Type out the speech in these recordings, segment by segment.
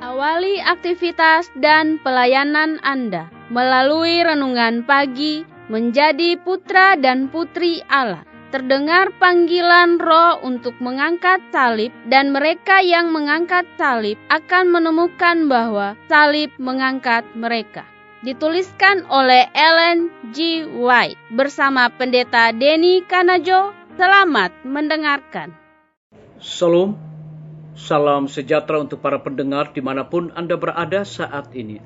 Awali aktivitas dan pelayanan Anda melalui renungan pagi menjadi putra dan putri Allah. Terdengar panggilan Roh untuk mengangkat salib, dan mereka yang mengangkat salib akan menemukan bahwa salib mengangkat mereka. Dituliskan oleh Ellen G. White bersama Pendeta Denny Kanajo. Selamat mendengarkan. Salam, salam sejahtera untuk para pendengar dimanapun Anda berada saat ini.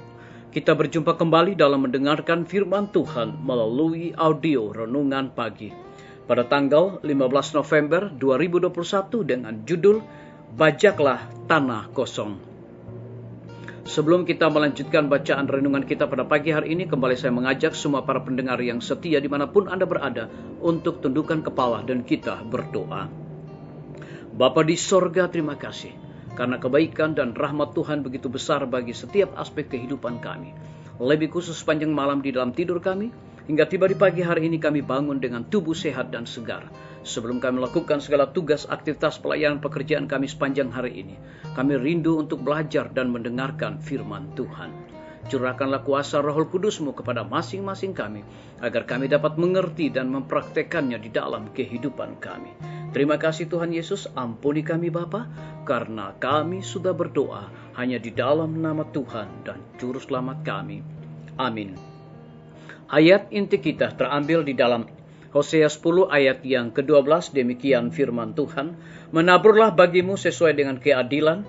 Kita berjumpa kembali dalam mendengarkan firman Tuhan melalui audio Renungan Pagi pada tanggal 15 November 2021 dengan judul Bajaklah Tanah Kosong. Sebelum kita melanjutkan bacaan renungan kita pada pagi hari ini, kembali saya mengajak semua para pendengar yang setia dimanapun Anda berada untuk tundukkan kepala dan kita berdoa. Bapa di sorga, terima kasih karena kebaikan dan rahmat Tuhan begitu besar bagi setiap aspek kehidupan kami. Lebih khusus sepanjang malam di dalam tidur kami, hingga tiba di pagi hari ini kami bangun dengan tubuh sehat dan segar. Sebelum kami melakukan segala tugas, aktivitas, pelayanan, pekerjaan kami sepanjang hari ini, kami rindu untuk belajar dan mendengarkan firman Tuhan. Curahkanlah kuasa Roh Kudus-Mu kepada masing-masing kami, agar kami dapat mengerti dan mempraktekannya di dalam kehidupan kami. Terima kasih Tuhan Yesus, ampuni kami Bapa, karena kami sudah berdoa hanya di dalam nama Tuhan dan Juru Selamat kami. Amin. Ayat inti kita terambil di dalam Hosea 10 ayat yang ke-12, demikian firman Tuhan. Menaburlah bagimu sesuai dengan keadilan,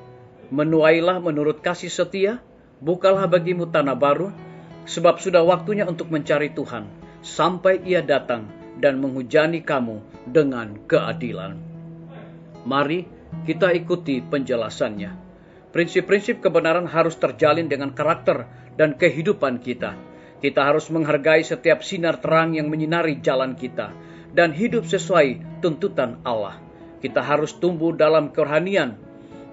menuailah menurut kasih setia, bukalah bagimu tanah baru, sebab sudah waktunya untuk mencari Tuhan, sampai Ia datang dan menghujani kamu dengan keadilan. Mari kita ikuti penjelasannya. Prinsip-prinsip kebenaran harus terjalin dengan karakter dan kehidupan kita. Kita harus menghargai setiap sinar terang yang menyinari jalan kita dan hidup sesuai tuntutan Allah. Kita harus tumbuh dalam kerohanian.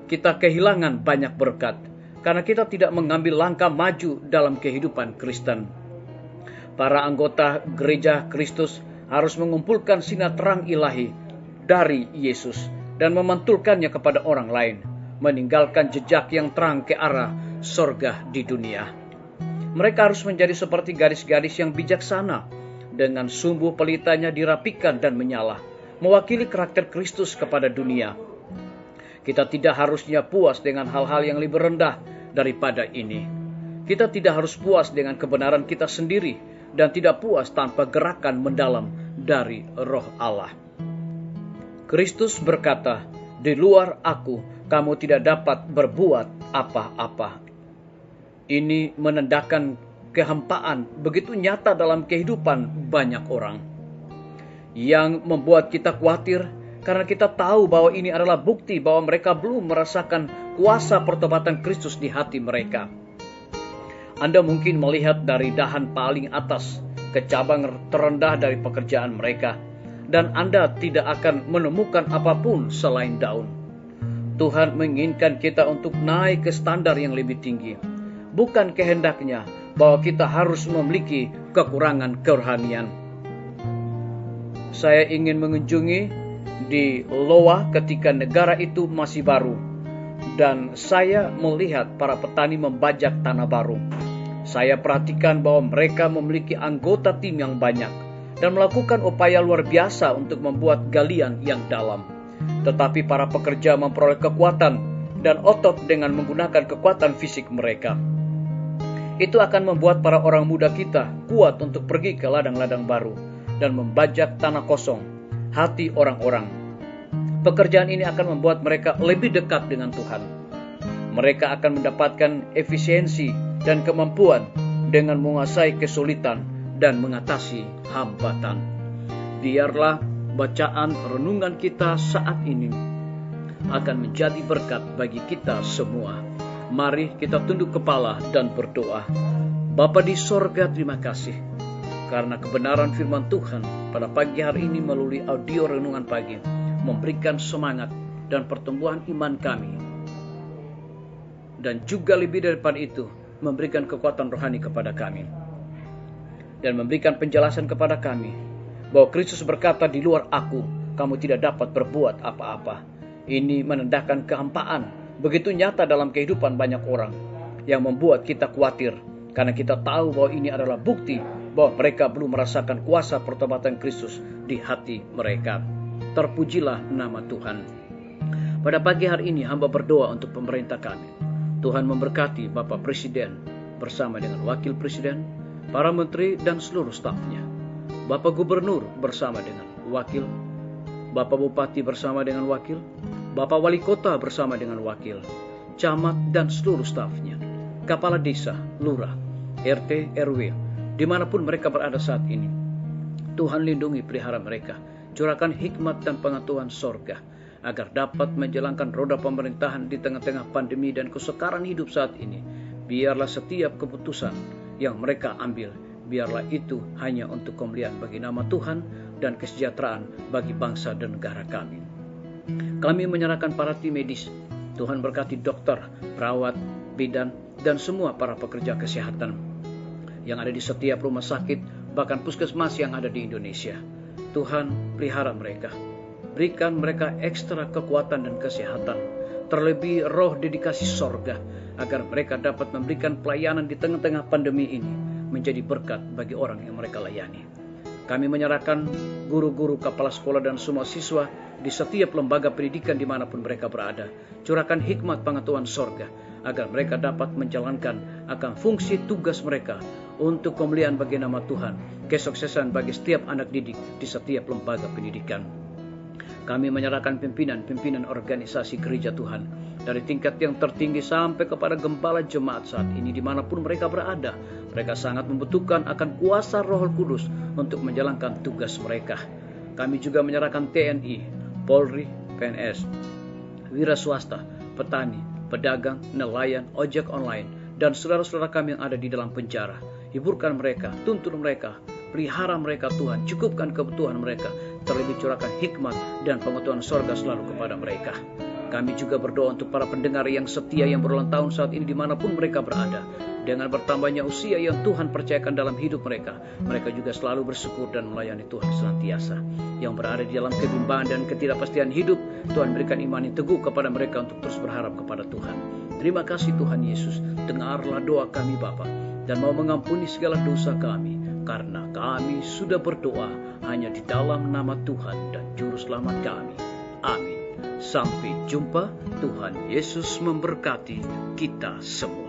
Kita kehilangan banyak berkat karena kita tidak mengambil langkah maju dalam kehidupan Kristen. Para anggota gereja Kristus harus mengumpulkan sinar terang ilahi dari Yesus dan memantulkannya kepada orang lain, meninggalkan jejak yang terang ke arah sorga di dunia. Mereka harus menjadi seperti gadis-gadis yang bijaksana, dengan sumbu pelitanya dirapikan dan menyala, mewakili karakter Kristus kepada dunia. Kita tidak harusnya puas dengan hal-hal yang lebih rendah daripada ini. Kita tidak harus puas dengan kebenaran kita sendiri, dan tidak puas tanpa gerakan mendalam dari Roh Allah. Kristus berkata, "Di luar Aku, kamu tidak dapat berbuat apa-apa." Ini menandakan kehampaan begitu nyata dalam kehidupan banyak orang, yang membuat kita khawatir karena kita tahu bahwa ini adalah bukti bahwa mereka belum merasakan kuasa pertobatan Kristus di hati mereka. Anda mungkin melihat dari dahan paling atas ke cabang terendah dari pekerjaan mereka, dan Anda tidak akan menemukan apapun selain daun. Tuhan menginginkan kita untuk naik ke standar yang lebih tinggi. Bukan kehendaknya bahwa kita harus memiliki kekurangan kerohanian. Saya ingin mengunjungi di Loa ketika negara itu masih baru, dan saya melihat para petani membajak tanah baru. Saya perhatikan bahwa mereka memiliki anggota tim yang banyak dan melakukan upaya luar biasa untuk membuat galian yang dalam. Tetapi para pekerja memperoleh kekuatan dan otot dengan menggunakan kekuatan fisik mereka. Itu akan membuat para orang muda kita kuat untuk pergi ke ladang-ladang baru dan membajak tanah kosong hati orang-orang. Pekerjaan ini akan membuat mereka lebih dekat dengan Tuhan. Mereka akan mendapatkan efisiensi dan kemampuan dengan menguasai kesulitan dan mengatasi hambatan. Biarlah bacaan renungan kita saat ini akan menjadi berkat bagi kita semua. Mari kita tunduk kepala dan berdoa. Bapa di sorga, terima kasih karena kebenaran firman Tuhan pada pagi hari ini melalui audio renungan pagi memberikan semangat dan pertumbuhan iman kami, dan juga lebih daripada itu memberikan kekuatan rohani kepada kami, dan memberikan penjelasan kepada kami bahwa Kristus berkata, "Di luar Aku, kamu tidak dapat berbuat apa-apa." Ini menandakan kehampaan begitu nyata dalam kehidupan banyak orang yang membuat kita khawatir karena kita tahu bahwa ini adalah bukti bahwa mereka belum merasakan kuasa pertobatan Kristus di hati mereka. Terpujilah nama Tuhan. Pada pagi hari ini hamba berdoa untuk pemerintah kami. Tuhan memberkati Bapak Presiden bersama dengan Wakil Presiden, para menteri dan seluruh stafnya. Bapak Gubernur bersama dengan wakil, Bapak Bupati bersama dengan wakil, Bapak Wali Kota bersama dengan wakil, camat dan seluruh stafnya, kepala desa, lurah, RT, RW, dimanapun mereka berada saat ini. Tuhan lindungi pelihara mereka, curahkan hikmat dan pengetahuan sorga, agar dapat menjalankan roda pemerintahan di tengah-tengah pandemi dan kesukaran hidup saat ini. Biarlah setiap keputusan yang mereka ambil, biarlah itu hanya untuk kemuliaan bagi nama Tuhan dan kesejahteraan bagi bangsa dan negara kami. Kami menyerahkan para tim medis. Tuhan berkati dokter, perawat, bidan, dan semua para pekerja kesehatan yang ada di setiap rumah sakit, bahkan puskesmas yang ada di Indonesia. Tuhan pelihara mereka. Berikan mereka ekstra kekuatan dan kesehatan, terlebih roh dedikasi sorga, agar mereka dapat memberikan pelayanan di tengah-tengah pandemi ini menjadi berkat bagi orang yang mereka layani. Kami menyerahkan guru-guru, kepala sekolah, dan semua siswa di setiap lembaga pendidikan dimanapun mereka berada. Curahkan hikmat pengetahuan sorga, agar mereka dapat menjalankan akan fungsi tugas mereka untuk kemuliaan bagi nama Tuhan, kesuksesan bagi setiap anak didik di setiap lembaga pendidikan. Kami menyerahkan pimpinan organisasi gereja Tuhan, dari tingkat yang tertinggi sampai kepada gembala jemaat saat ini dimanapun mereka berada. Mereka sangat membutuhkan akan kuasa Roh Kudus untuk menjalankan tugas mereka. Kami juga menyerahkan TNI, Polri, PNS, wira swasta, petani, pedagang, nelayan, ojek online, dan saudara-saudara kami yang ada di dalam penjara. Hiburkan mereka, tuntun mereka, pelihara mereka Tuhan, cukupkan kebutuhan mereka, terlebih curahkan hikmat dan pengetahuan sorga selalu kepada mereka. Kami juga berdoa untuk para pendengar yang setia yang berulang tahun saat ini dimanapun mereka berada. Dengan bertambahnya usia yang Tuhan percayakan dalam hidup mereka, mereka juga selalu bersyukur dan melayani Tuhan senantiasa. Yang berada di dalam kebimbangan dan ketidakpastian hidup, Tuhan berikan iman yang teguh kepada mereka untuk terus berharap kepada Tuhan. Terima kasih Tuhan Yesus, dengarlah doa kami Bapa, dan mau mengampuni segala dosa kami, karena kami sudah berdoa hanya di dalam nama Tuhan dan Juru Selamat kami. Amin. Sampai jumpa. Tuhan Yesus memberkati kita semua.